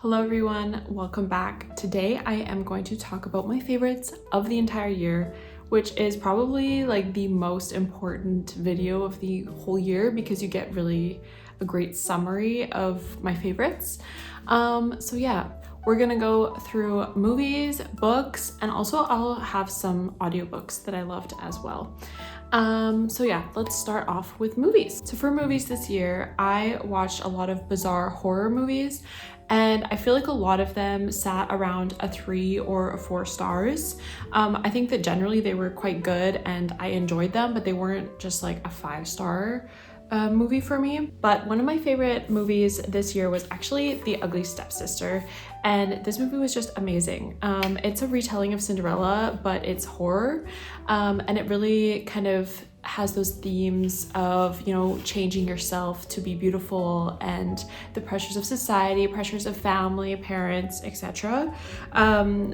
Hello everyone, welcome back. Today I am going to talk about my favorites of the entire year, which is probably like the most important video of the whole year because you get really a great summary of my favorites. So yeah, we're gonna go through movies, books, and also I'll have some audiobooks that I loved as well. So yeah, let's start off with movies. So for movies this year, I watched a lot of bizarre horror movies, and I feel like a lot of them sat around a 3 or a 4 stars. I think that generally they were quite good and I enjoyed them, but they weren't just like a 5-star movie for me. But one of my favorite movies this year was actually The Ugly Stepsister, and this movie was just amazing. It's a retelling of Cinderella, but it's horror, and it really kind of has those themes of, you know, changing yourself to be beautiful and the pressures of society, pressures of family, parents, etc.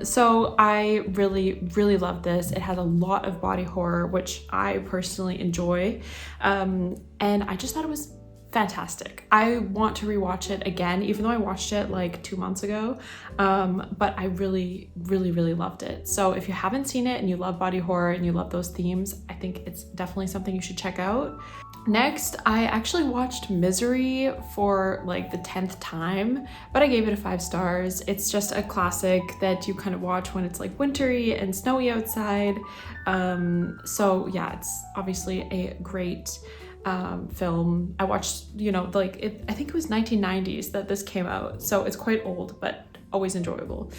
So I really love this. It has a lot of body horror, which I personally enjoy, and I just thought it was fantastic. I want to rewatch it again, even though I watched it like 2 months ago, but I really loved it. So if you haven't seen it and you love body horror and you love those themes, I think it's definitely something you should check out. Next, I actually watched Misery for like the 10th time, but I gave it a 5 stars. It's just a classic that you kind of watch when it's like wintry and snowy outside. So yeah, it's obviously a great film. I watched, you know, like I think it was 1990s that this came out, so it's quite old, but always enjoyable.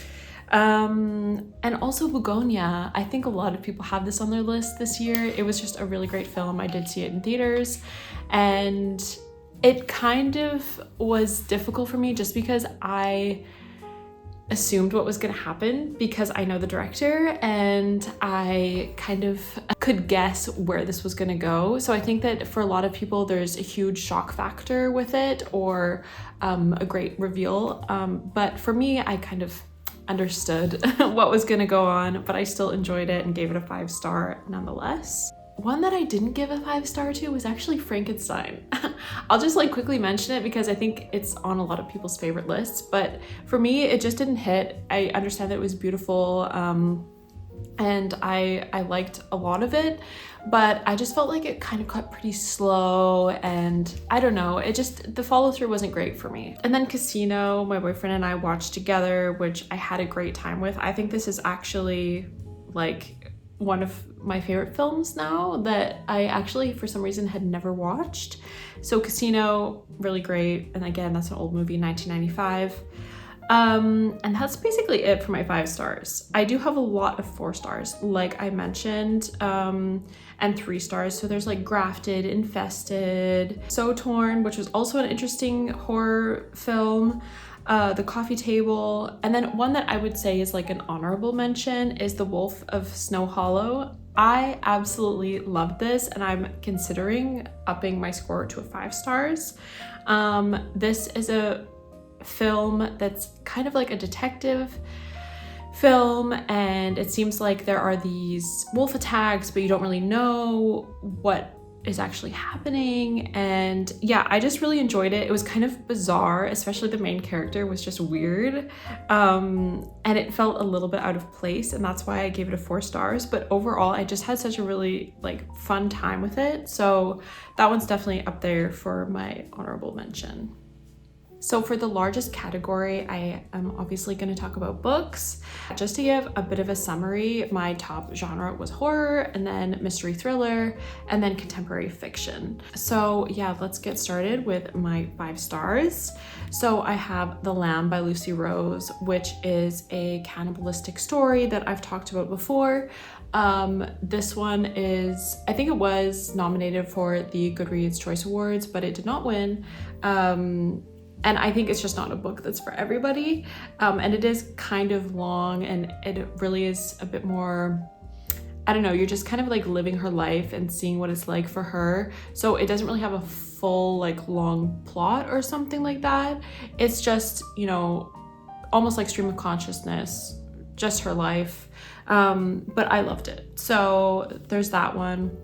And also Begonia. I think a lot of people have this on their list this year. It was just a really great film. I did see it in theaters, and it kind of was difficult for me just because I assumed what was going to happen because I know the director and I kind of could guess where this was going to go. So I think that for a lot of people there's a huge shock factor with it, or a great reveal, but for me I kind of understood what was going to go on, but I still enjoyed it and gave it a 5-star nonetheless. One that I didn't give a 5-star to was actually Frankenstein. I'll just like quickly mention it because I think it's on a lot of people's favorite lists, but for me it just didn't hit. I understand that it was beautiful, and I liked a lot of it, but I just felt like it kind of got pretty slow, and I don't know, it just, the follow through wasn't great for me. And then Casino, my boyfriend and I watched together, which I had a great time with. I think this is actually like one of my favorite films now that I actually for some reason had never watched. So Casino, really great, and again, that's an old movie, 1995. And that's basically it for my 5 stars. I do have a lot of 4 stars, like I mentioned, and 3 stars. So there's like Grafted, Infested, So Torn, which was also an interesting horror film, The Coffee Table, and then one that I would say is like an honorable mention is The Wolf of Snow Hollow. I absolutely loved this, and I'm considering upping my score to a 5 stars. This is a film that's kind of like a detective film, and it seems like there are these wolf attacks, but you don't really know what is actually happening. And yeah, I just really enjoyed it. It was kind of bizarre, especially the main character was just weird, and it felt a little bit out of place, and that's why I gave it a 4 stars. But overall I just had such a really like fun time with it, so that one's definitely up there for my honorable mention. So for the largest category, I am obviously going to talk about books. Just to give a bit of a summary, my top genre was horror, and then mystery thriller, and then contemporary fiction. So yeah, let's get started with my 5 stars. So I have The Lamb by Lucy Rose, which is a cannibalistic story that I've talked about before. This one is, I think it was nominated for the Goodreads Choice Awards, but it did not win. And I think it's just not a book that's for everybody. And it is kind of long, and it really is a bit more, I don't know, you're just kind of like living her life and seeing what it's like for her. So it doesn't really have a full like long plot or something like that. It's just, you know, almost like stream of consciousness, just her life. But I loved it. So there's that one.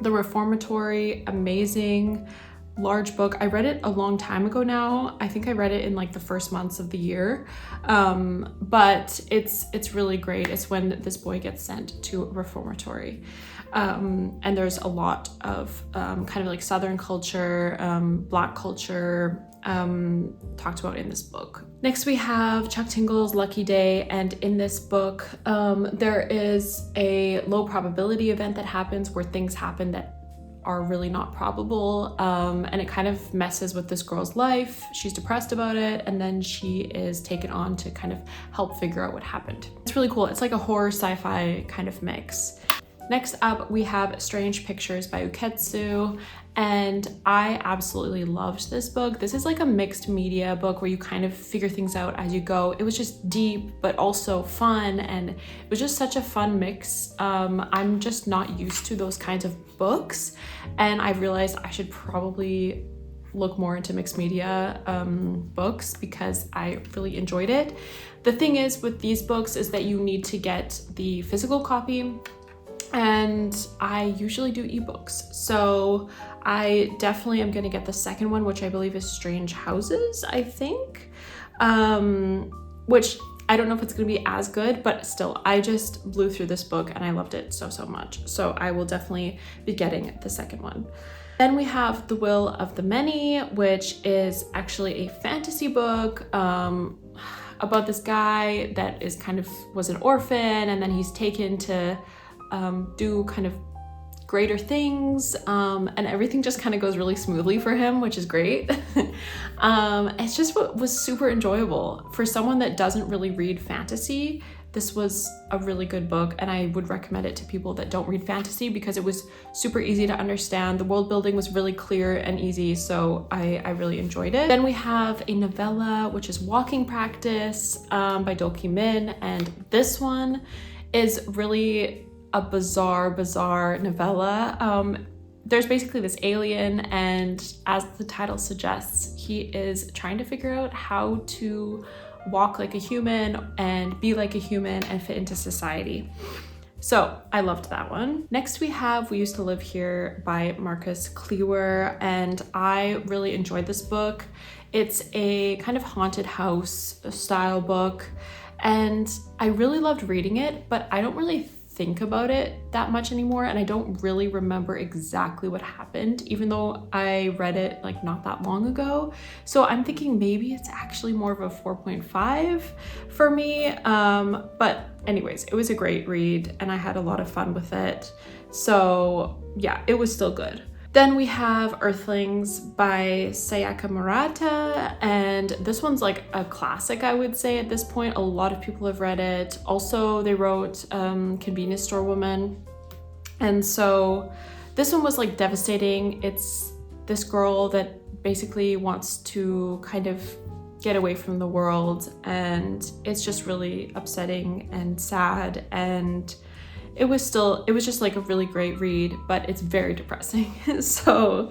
The Reformatory, amazing. large book. I read it a long time ago now. I think I read it in like the first months of the year, but it's really great. It's when this boy gets sent to a reformatory, and there's a lot of kind of like Southern culture, Black culture, talked about in this book. Next we have Chuck Tingle's Lucky Day, and in this book there is a low probability event that happens where things happen that are really not probable, and it kind of messes with this girl's life. She's depressed about it, and then she is taken on to kind of help figure out what happened. It's really cool. It's like a horror sci-fi kind of mix. Next up, we have Strange Pictures by Uketsu, and I absolutely loved this book. This is like a mixed media book where you kind of figure things out as you go. It was just deep, but also fun, and it was just such a fun mix. I'm just not used to those kinds of books, and I realized I should probably look more into mixed media books because I really enjoyed it. The thing is with these books is that you need to get the physical copy, and I usually do ebooks. So I definitely am gonna get the second one, which I believe is Strange Houses, I think, which I don't know if it's gonna be as good, but still, I just blew through this book and I loved it so much. So I will definitely be getting the second one. Then we have The Will of the Many, which is actually a fantasy book about this guy that is was an orphan, and then he's taken to do kind of greater things, and everything just kind of goes really smoothly for him, which is great. It's just what was super enjoyable. For someone that doesn't really read fantasy, this was a really good book, and I would recommend it to people that don't read fantasy because it was super easy to understand. The world building was really clear and easy, so I really enjoyed it. Then we have a novella, which is Walking Practice by Dolki Min, and this one is really a bizarre novella. There's basically this alien, and as the title suggests, he is trying to figure out how to walk like a human and be like a human and fit into society. So I loved that one. Next we have We Used to Live Here by Marcus Klewer, and I really enjoyed this book. It's a kind of haunted house style book, and I really loved reading it, but I don't really think about it that much anymore, and I don't really remember exactly what happened, even though I read it like not that long ago. So I'm thinking maybe it's actually more of a 4.5 for me. But anyways, it was a great read and I had a lot of fun with it. So yeah, it was still good. Then we have Earthlings by Sayaka Murata, and this one's like a classic, I would say, at this point. A lot of people have read it. Also, they wrote Convenience Store Woman, and so this one was like devastating. It's this girl that basically wants to kind of get away from the world, and it's just really upsetting and sad, and it was just like a really great read, but it's very depressing. So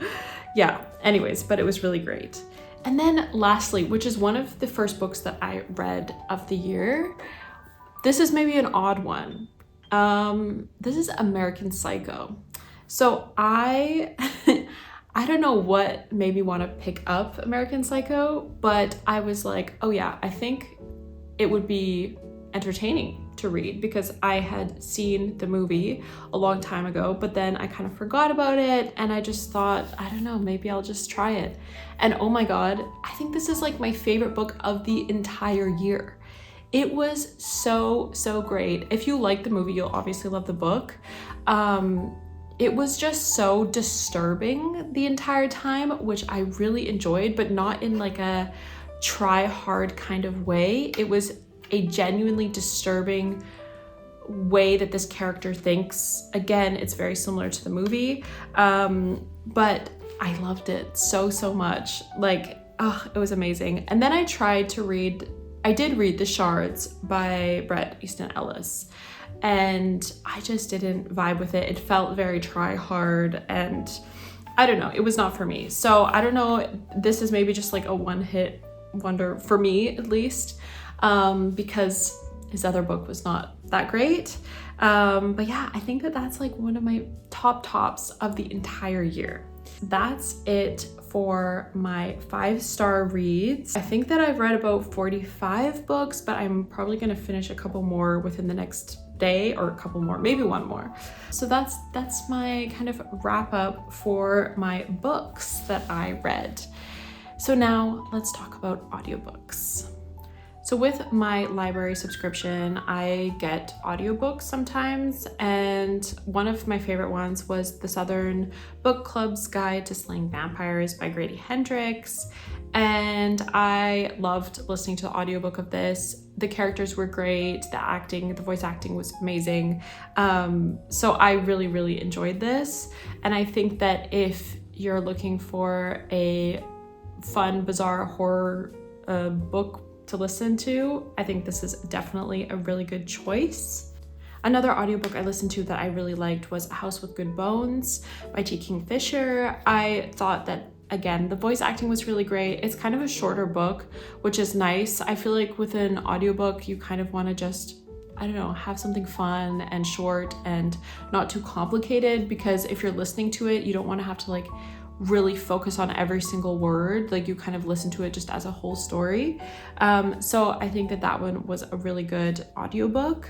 yeah, anyways, but it was really great. And then lastly, which is one of the first books that I read of the year, this is maybe an odd one. This is American Psycho. So I don't know what made me want to pick up American Psycho, but I was like, oh yeah, I think it would be entertaining to read because I had seen the movie a long time ago, but then I kind of forgot about it, and I just thought, I don't know, maybe I'll just try it. And oh my god, I think this is like my favorite book of the entire year. It was so great. If you like the movie, you'll obviously love the book. It was just so disturbing the entire time, which I really enjoyed, but not in like a try hard kind of way. It was a genuinely disturbing way that this character thinks. Again, it's very similar to the movie, but I loved it so much. Like, oh, it was amazing. And then I did read The Shards by Bret Easton Ellis, and I just didn't vibe with it. It felt very try hard, and I don't know, it was not for me. So I don't know, this is maybe just like a one-hit wonder for me, at least, because his other book was not that great. But yeah, I think that that's like one of my tops of the entire year. that's it for my 5-star reads. I think that I've read about 45 books, but I'm probably gonna finish a couple more within the next day, or a couple more, maybe one more. So that's my kind of wrap up for my books that I read. So now let's talk about audiobooks. So with my library subscription, I get audiobooks sometimes, and one of my favorite ones was The Southern Book Club's Guide to Slaying Vampires by Grady Hendrix, and I loved listening to the audiobook of this. The characters were great, the voice acting was amazing, so I really enjoyed this, and I think that if you're looking for a fun, bizarre horror book to listen to, I think this is definitely a really good choice. Another audiobook I listened to that I really liked was A House with Good Bones by T. Kingfisher. I thought that, again, the voice acting was really great. It's kind of a shorter book, which is nice. I feel like with an audiobook, you kind of want to just, I don't know, have something fun and short and not too complicated, because if you're listening to it, you don't want to have to like really focus on every single word. Like, you kind of listen to it just as a whole story. So I think that one was a really good audiobook.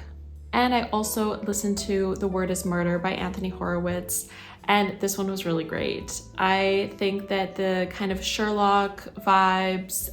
And I also listened to The Word is Murder by Anthony Horowitz, and this one was really great. I think that the kind of Sherlock vibes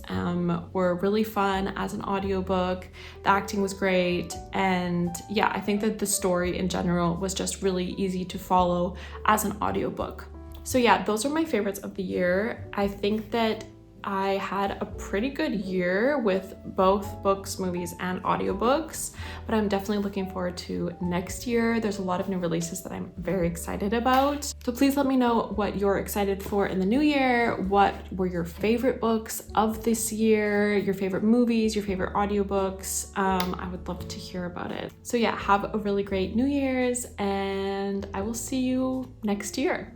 were really fun as an audiobook. The acting was great, and yeah, I think that the story in general was just really easy to follow as an audiobook. So yeah, those are my favorites of the year. I think that I had a pretty good year with both books, movies, and audiobooks, but I'm definitely looking forward to next year. There's a lot of new releases that I'm very excited about. So please let me know what you're excited for in the new year. What were your favorite books of this year, your favorite movies, your favorite audiobooks? I would love to hear about it. So yeah, have a really great New Year's, and I will see you next year.